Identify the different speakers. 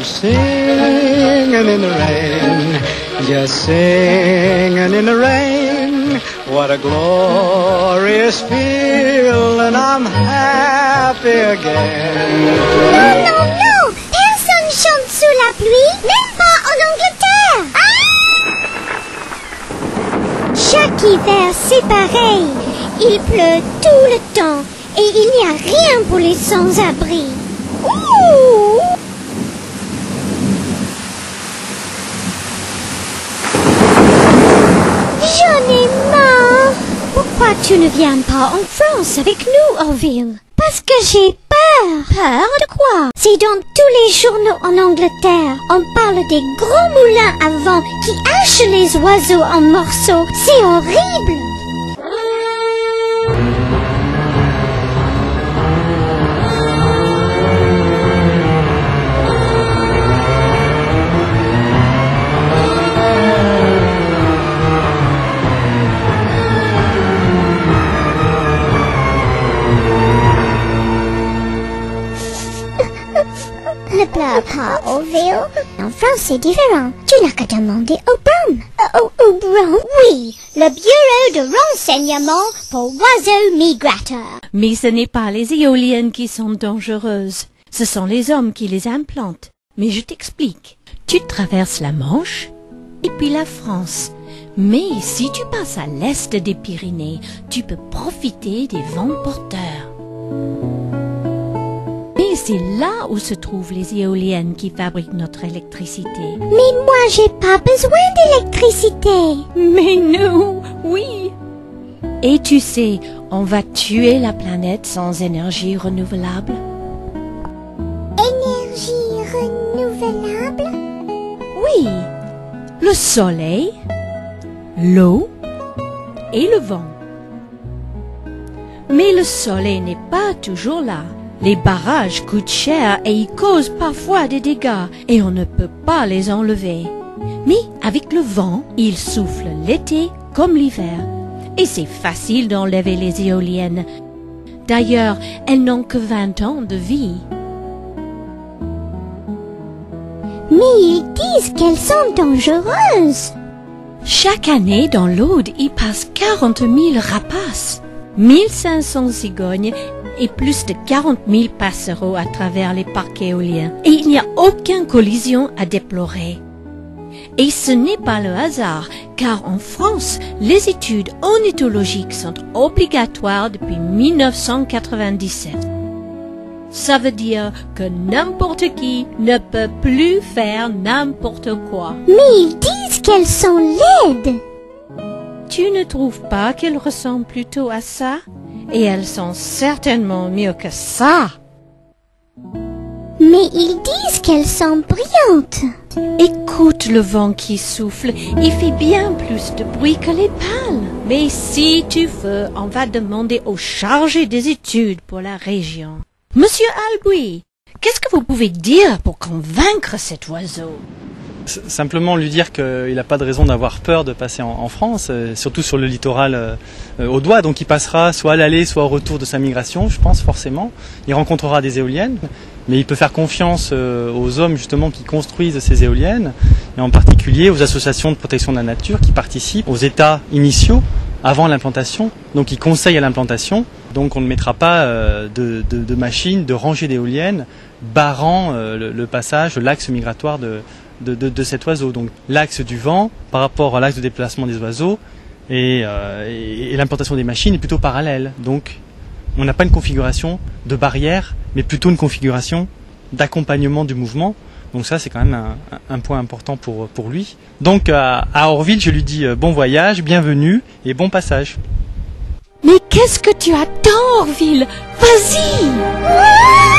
Speaker 1: I'm singing in the rain, just singing in the rain. What a glorious feeling, I'm happy again.
Speaker 2: Non, non, non! Personne chante sous la pluie, même pas en Angleterre! Ah! Chaque hiver, c'est pareil. Il pleut tout le temps et il n'y a rien pour les sans-abri. Ouh! J'en ai marre. Pourquoi tu ne viens pas en France avec nous, Orville? Parce que j'ai peur. Peur de quoi? C'est dans tous les journaux en Angleterre. On parle des gros moulins à vent qui hachent les oiseaux en morceaux. C'est horrible. Ne pleure pas, Orville. En France, c'est différent. Tu n'as qu'à demander au Brown. Au Brown? Oui, le bureau de renseignement pour oiseaux migrateurs.
Speaker 3: Mais ce n'est pas les éoliennes qui sont dangereuses. Ce sont les hommes qui les implantent. Mais je t'explique. Tu traverses la Manche et puis la France. Mais si tu passes à l'est des Pyrénées, tu peux profiter des vents porteurs. Et c'est là où se trouvent les éoliennes qui fabriquent notre électricité.
Speaker 2: Mais moi, j'ai pas besoin d'électricité.
Speaker 3: Mais nous, oui. Et tu sais, on va tuer la planète sans énergie renouvelable.
Speaker 2: Énergie renouvelable?
Speaker 3: Oui, le soleil, l'eau et le vent. Mais le soleil n'est pas toujours là. Les barrages coûtent cher et ils causent parfois des dégâts et on ne peut pas les enlever. Mais avec le vent, il souffle l'été comme l'hiver. Et c'est facile d'enlever les éoliennes. D'ailleurs, elles n'ont que 20 ans de vie.
Speaker 2: Mais ils disent qu'elles sont dangereuses.
Speaker 3: Chaque année, dans l'Aude, il passe 40 000 rapaces, 1500 cigognes et plus de 40 000 passereaux à travers les parcs éoliens. Et il n'y a aucune collision à déplorer. Et ce n'est pas le hasard, car en France, les études ornithologiques sont obligatoires depuis 1997. Ça veut dire que n'importe qui ne peut plus faire n'importe quoi.
Speaker 2: Mais ils disent qu'elles sont laides.
Speaker 3: Tu ne trouves pas qu'elles ressemblent plutôt à ça? Et elles sont certainement mieux que ça.
Speaker 2: Mais ils disent qu'elles sont brillantes.
Speaker 3: Écoute le vent qui souffle, il fait bien plus de bruit que les pales. Mais si tu veux, on va demander au chargé des études pour la région. Monsieur Albuy, qu'est-ce que vous pouvez dire pour convaincre cet oiseau?
Speaker 4: Simplement lui dire qu'il n'a pas de raison d'avoir peur de passer en France, surtout sur le littoral audois. Donc il passera soit à l'aller, soit au retour de sa migration, je pense forcément. Il rencontrera des éoliennes, mais il peut faire confiance aux hommes justement qui construisent ces éoliennes, et en particulier aux associations de protection de la nature qui participent aux états initiaux avant l'implantation. Donc ils conseillent à l'implantation. Donc on ne mettra pas de machines, de rangées d'éoliennes barrant le passage, l'axe migratoire de cet oiseau. Donc l'axe du vent par rapport à l'axe de déplacement des oiseaux et l'implantation des machines est plutôt parallèle. Donc on n'a pas une configuration de barrière, mais plutôt une configuration d'accompagnement du mouvement. Donc ça c'est quand même un point important pour lui. Donc à Orville je lui dis bon voyage, bienvenue et bon passage.
Speaker 3: Mais qu'est-ce que tu attends, Orville? Vas-y!